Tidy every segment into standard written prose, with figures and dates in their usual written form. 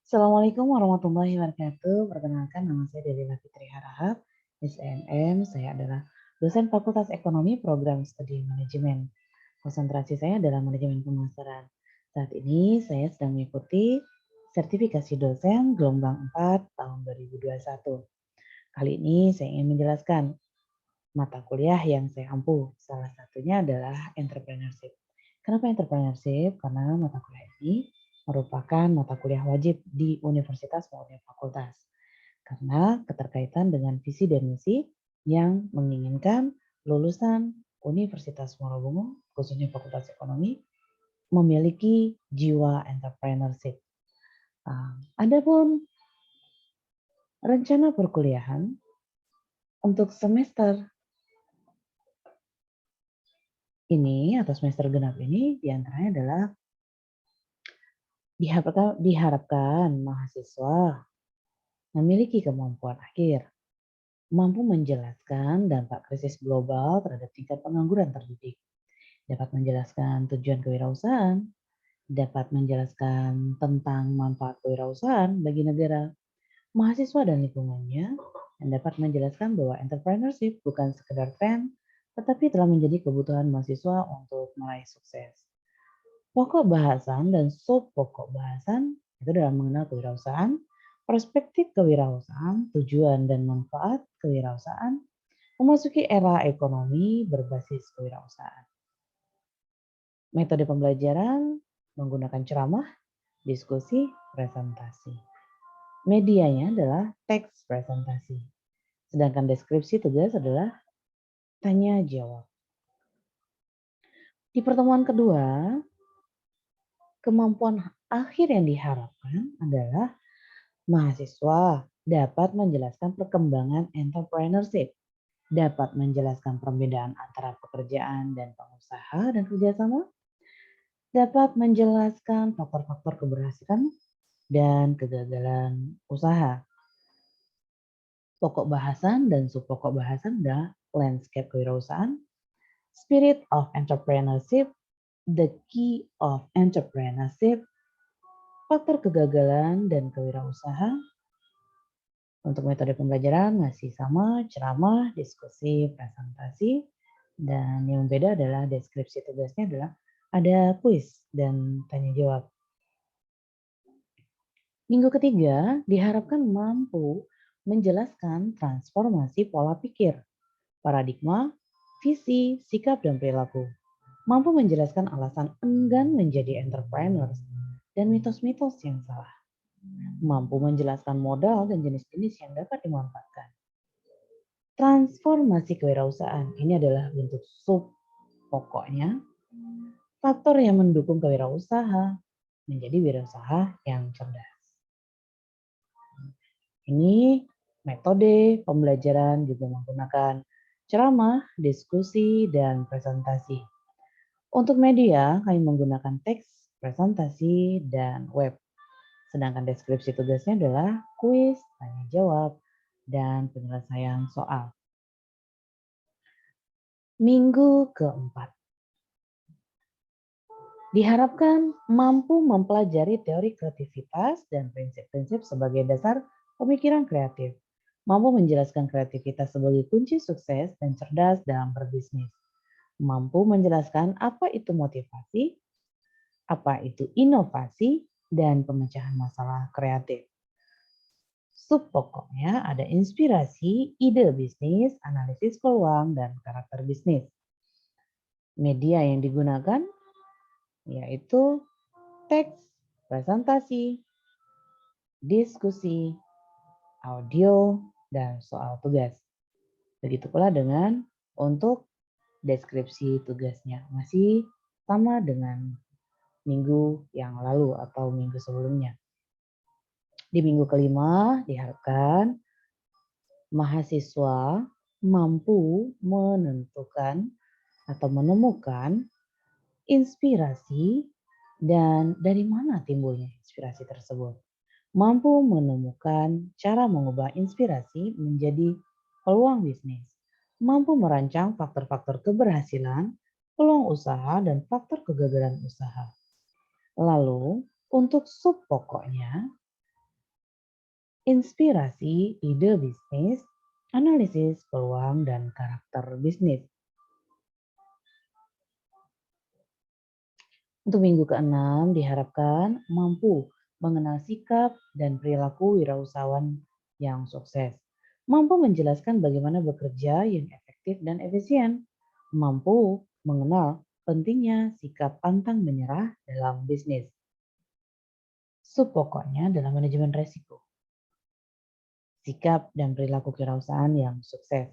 Assalamualaikum warahmatullahi wabarakatuh. Perkenalkan nama saya Delila Fitri Harahap, SNM. Saya adalah dosen Fakultas Ekonomi Program Studi Manajemen. Konsentrasi saya adalah manajemen pemasaran. Saat ini saya sedang mengikuti sertifikasi dosen gelombang 4 tahun 2021. Kali ini saya ingin menjelaskan mata kuliah yang saya ampuh. Salah satunya adalah entrepreneurship. Kenapa entrepreneurship? Karena mata kuliah ini merupakan mata kuliah wajib di universitas maupun fakultas. Karena keterkaitan dengan visi dan misi yang menginginkan lulusan Universitas Monobungu, khususnya Fakultas Ekonomi, memiliki jiwa entrepreneurship. Adapun rencana perkuliahan untuk semester ini atau semester genap ini diantaranya adalah diharapkan mahasiswa memiliki kemampuan akhir, mampu menjelaskan dampak krisis global terhadap tingkat pengangguran terdidik, dapat menjelaskan tujuan kewirausahaan, dapat menjelaskan tentang manfaat kewirausahaan bagi negara, mahasiswa dan lingkungannya, dan dapat menjelaskan bahwa entrepreneurship bukan sekedar tren, tetapi telah menjadi kebutuhan mahasiswa untuk meraih sukses. Pokok bahasan dan subpokok bahasan itu dalam mengenal kewirausahaan, perspektif kewirausahaan, tujuan dan manfaat kewirausahaan, memasuki era ekonomi berbasis kewirausahaan. Metode pembelajaran menggunakan ceramah, diskusi, presentasi. Medianya adalah teks presentasi. Sedangkan deskripsi tugas adalah tanya jawab. Di pertemuan kedua, kemampuan akhir yang diharapkan adalah mahasiswa dapat menjelaskan perkembangan entrepreneurship, dapat menjelaskan perbedaan antara pekerjaan dan pengusaha dan kerjasama, dapat menjelaskan faktor-faktor keberhasilan dan kegagalan usaha. Pokok bahasan dan subpokok bahasan adalah landscape kewirausahaan, spirit of entrepreneurship, the key of entrepreneurship, faktor kegagalan dan kewirausahaan. Untuk metode pembelajaran masih sama, ceramah, diskusi, presentasi, dan yang beda adalah deskripsi tugasnya adalah ada kuis dan tanya jawab. Minggu ketiga diharapkan mampu menjelaskan transformasi pola pikir, paradigma, visi, sikap, dan perilaku. Mampu menjelaskan alasan enggan menjadi entrepreneur dan mitos-mitos yang salah. Mampu menjelaskan modal dan jenis-jenis yang dapat dimanfaatkan. Transformasi kewirausahaan ini adalah bentuk sub pokoknya. Faktor yang mendukung kewirausaha menjadi wirausaha yang cerdas. Ini metode pembelajaran juga menggunakan ceramah, diskusi, dan presentasi. Untuk media, kami menggunakan teks, presentasi, dan web. Sedangkan deskripsi tugasnya adalah kuis, tanya jawab, dan penyelesaian soal. Minggu keempat. Diharapkan mampu mempelajari teori kreativitas dan prinsip-prinsip sebagai dasar pemikiran kreatif. Mampu menjelaskan kreativitas sebagai kunci sukses dan cerdas dalam berbisnis. Mampu menjelaskan apa itu motivasi, apa itu inovasi, dan pemecahan masalah kreatif. Subpokoknya ada inspirasi, ide bisnis, analisis peluang, dan karakter bisnis. Media yang digunakan yaitu teks, presentasi, diskusi, audio, dan soal tugas. Begitu pula dengan untuk deskripsi tugasnya. Masih sama dengan minggu yang lalu atau minggu sebelumnya. Di minggu kelima diharapkan mahasiswa mampu menentukan atau menemukan inspirasi dan dari mana timbulnya inspirasi tersebut. Mampu menemukan cara mengubah inspirasi menjadi peluang bisnis. Mampu merancang faktor-faktor keberhasilan, peluang usaha, dan faktor kegagalan usaha. Lalu, untuk sub pokoknya, inspirasi ide bisnis, analisis peluang dan karakter bisnis. Untuk minggu ke-6 diharapkan mampu mengenal sikap dan perilaku wirausahawan yang sukses. Mampu menjelaskan bagaimana bekerja yang efektif dan efisien. Mampu mengenal pentingnya sikap pantang menyerah dalam bisnis. Pokoknya dalam manajemen resiko. Sikap dan perilaku kewirausahaan yang sukses.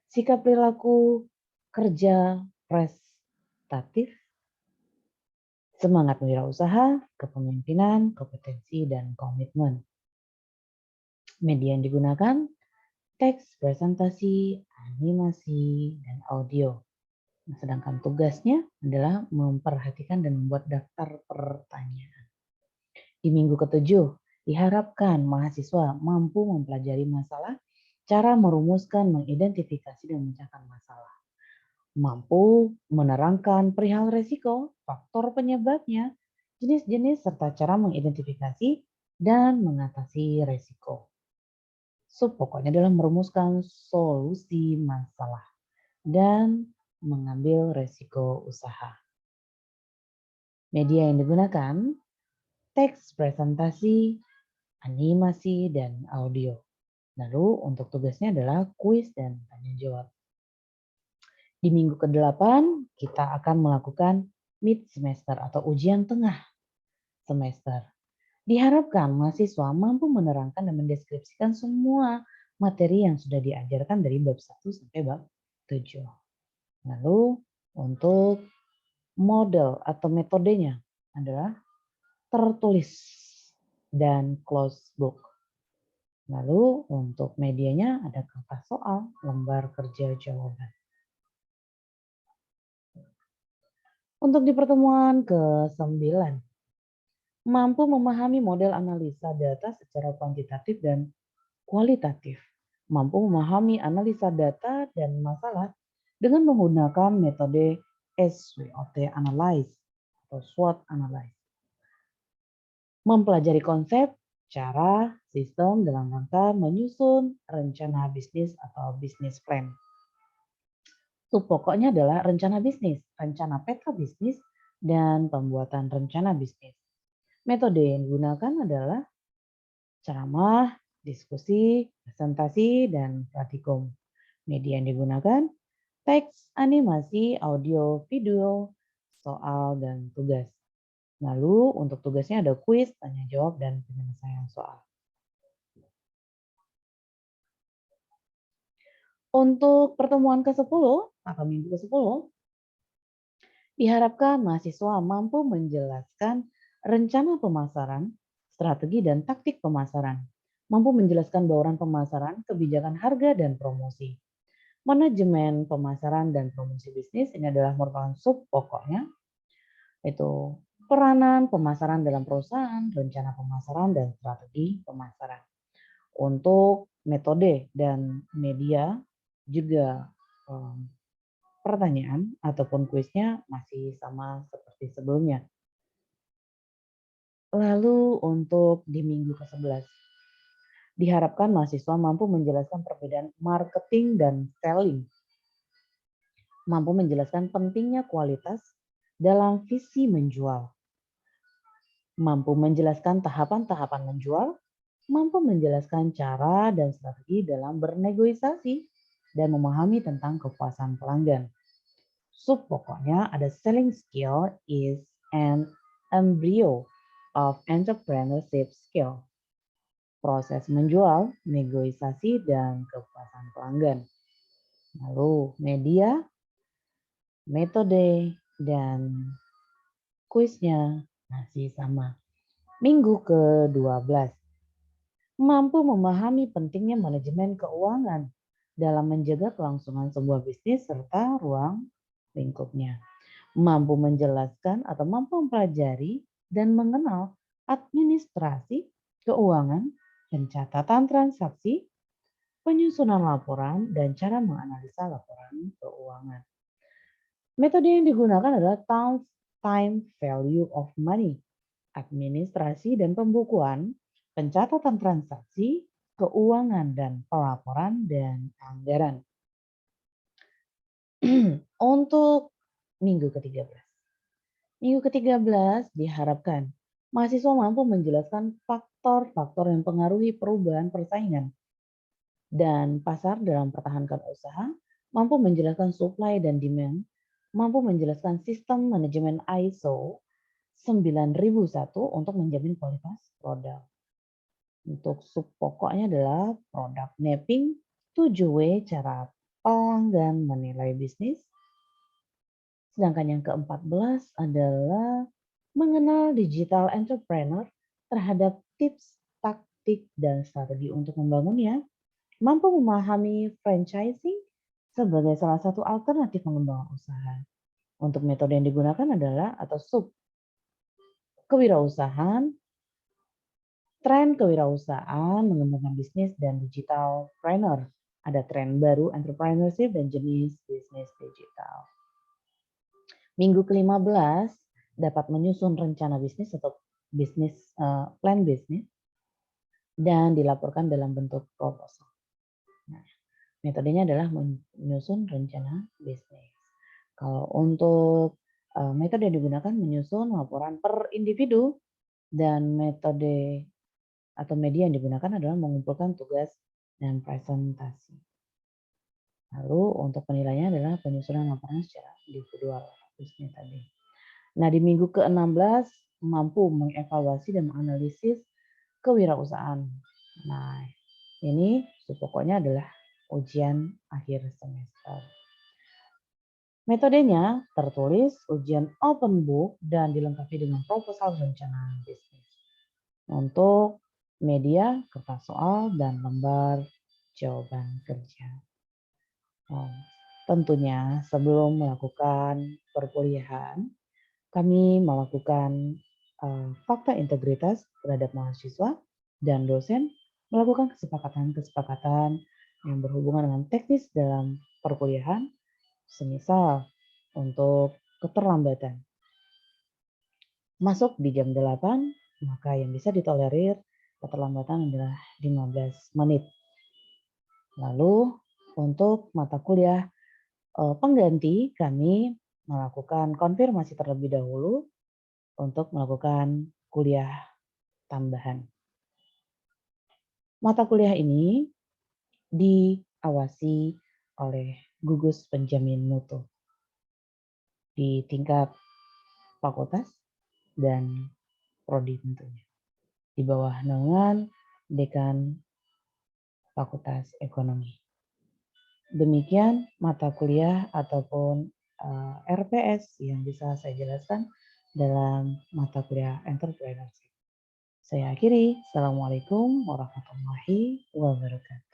Sikap perilaku kerja prestatif, semangat wirausaha, kepemimpinan, kompetensi, dan komitmen. Media yang digunakan, teks, presentasi, animasi, dan audio. Nah, sedangkan tugasnya adalah memperhatikan dan membuat daftar pertanyaan. Di minggu ke-7, diharapkan mahasiswa mampu mempelajari masalah, cara merumuskan, mengidentifikasi, dan memecahkan masalah. Mampu menerangkan perihal resiko, faktor penyebabnya, jenis-jenis, serta cara mengidentifikasi dan mengatasi resiko. Pokoknya adalah merumuskan solusi masalah dan mengambil resiko usaha. Media yang digunakan, teks, presentasi, animasi, dan audio. Lalu untuk tugasnya adalah kuis dan tanya jawab. Di minggu ke-8 kita akan melakukan mid semester atau ujian tengah semester. Diharapkan mahasiswa mampu menerangkan dan mendeskripsikan semua materi yang sudah diajarkan dari bab 1 sampai bab 7. Lalu untuk model atau metodenya adalah tertulis dan closed book. Lalu untuk medianya ada kertas soal, lembar kerja jawaban. Untuk di pertemuan ke-9, mampu memahami model analisa data secara kuantitatif dan kualitatif. Mampu memahami analisa data dan masalah dengan menggunakan metode SWOT analyze atau SWOT analyze. Mempelajari konsep, cara, sistem dalam rangka menyusun rencana bisnis atau bisnis plan. Pokoknya adalah rencana bisnis, rencana peta bisnis, dan pembuatan rencana bisnis. Metode yang digunakan adalah ceramah, diskusi, presentasi, dan praktikum. Media yang digunakan, teks, animasi, audio, video, soal, dan tugas. Lalu untuk tugasnya ada kuis, tanya jawab, dan penyelesaian soal. Untuk pertemuan ke-10 atau minggu ke-10, diharapkan mahasiswa mampu menjelaskan rencana pemasaran, strategi, dan taktik pemasaran. Mampu menjelaskan bauran pemasaran, kebijakan harga, dan promosi. Manajemen pemasaran dan promosi bisnis ini adalah merupakan sub pokoknya, itu peranan pemasaran dalam perusahaan, rencana pemasaran, dan strategi pemasaran. Untuk metode dan media juga pertanyaan ataupun kuisnya masih sama seperti sebelumnya. Lalu untuk di minggu ke-11, diharapkan mahasiswa mampu menjelaskan perbedaan marketing dan selling. Mampu menjelaskan pentingnya kualitas dalam visi menjual. Mampu menjelaskan tahapan-tahapan menjual, mampu menjelaskan cara dan strategi dalam bernegosiasi, dan memahami tentang kepuasan pelanggan. Pokoknya ada selling skill is an embryo of entrepreneurship skill. Proses menjual, negosiasi, dan kepuasan pelanggan. Lalu media, metode, dan kuisnya masih sama. Minggu ke-12, mampu memahami pentingnya manajemen keuangan dalam menjaga kelangsungan sebuah bisnis serta ruang lingkupnya. Mampu menjelaskan atau mampu mempelajari dan mengenal administrasi, keuangan, pencatatan transaksi, penyusunan laporan, dan cara menganalisa laporan keuangan. Metode yang digunakan adalah time value of money, administrasi dan pembukuan, pencatatan transaksi, keuangan dan pelaporan dan anggaran. Untuk minggu ke-13. Minggu ke-13 diharapkan mahasiswa mampu menjelaskan faktor-faktor yang mempengaruhi perubahan persaingan dan pasar dalam pertahankan usaha, mampu menjelaskan supply dan demand, mampu menjelaskan sistem manajemen ISO 9001 untuk menjamin kualitas produk. Untuk sub pokoknya adalah product mapping, 7W cara pelanggan menilai bisnis. Sedangkan yang ke-14 adalah mengenal digital entrepreneur terhadap tips, taktik, dan strategi untuk membangunnya, mampu memahami franchising sebagai salah satu alternatif pengembangan usaha. Untuk metode yang digunakan adalah atau sub kewirausahaan, tren kewirausahaan, mengembangkan bisnis, dan digital planner. Ada tren baru entrepreneurship dan jenis bisnis digital. Minggu ke-15 dapat menyusun rencana bisnis atau plan bisnis dan dilaporkan dalam bentuk proposal. Nah, metodenya adalah menyusun rencana bisnis. Kalau untuk metode yang digunakan menyusun laporan per individu dan metode atau media yang digunakan adalah mengumpulkan tugas dan presentasi. Lalu untuk penilaiannya adalah penyusunan laporan secara individual bisnis tadi. Nah, di minggu ke-16 mampu mengevaluasi dan menganalisis kewirausahaan. Nah, ini pokoknya adalah ujian akhir semester. Metodenya tertulis ujian open book dan dilengkapi dengan proposal rencana bisnis. Untuk media, kertas soal, dan lembar jawaban kerja. Tentunya sebelum melakukan perkuliahan, kami melakukan fakta integritas terhadap mahasiswa dan dosen, melakukan kesepakatan-kesepakatan yang berhubungan dengan teknis dalam perkuliahan, semisal untuk keterlambatan. Masuk di jam 8, maka yang bisa ditolerir keterlambatan adalah 15 menit. Lalu untuk mata kuliah pengganti, kami melakukan konfirmasi terlebih dahulu untuk melakukan kuliah tambahan. Mata kuliah ini diawasi oleh gugus penjamin mutu di tingkat fakultas dan prodi tentunya. Di bawah naungan dekan Fakultas Ekonomi. Demikian mata kuliah ataupun RPS yang bisa saya jelaskan dalam mata kuliah entrepreneurship. Saya akhiri. Assalamualaikum warahmatullahi wabarakatuh.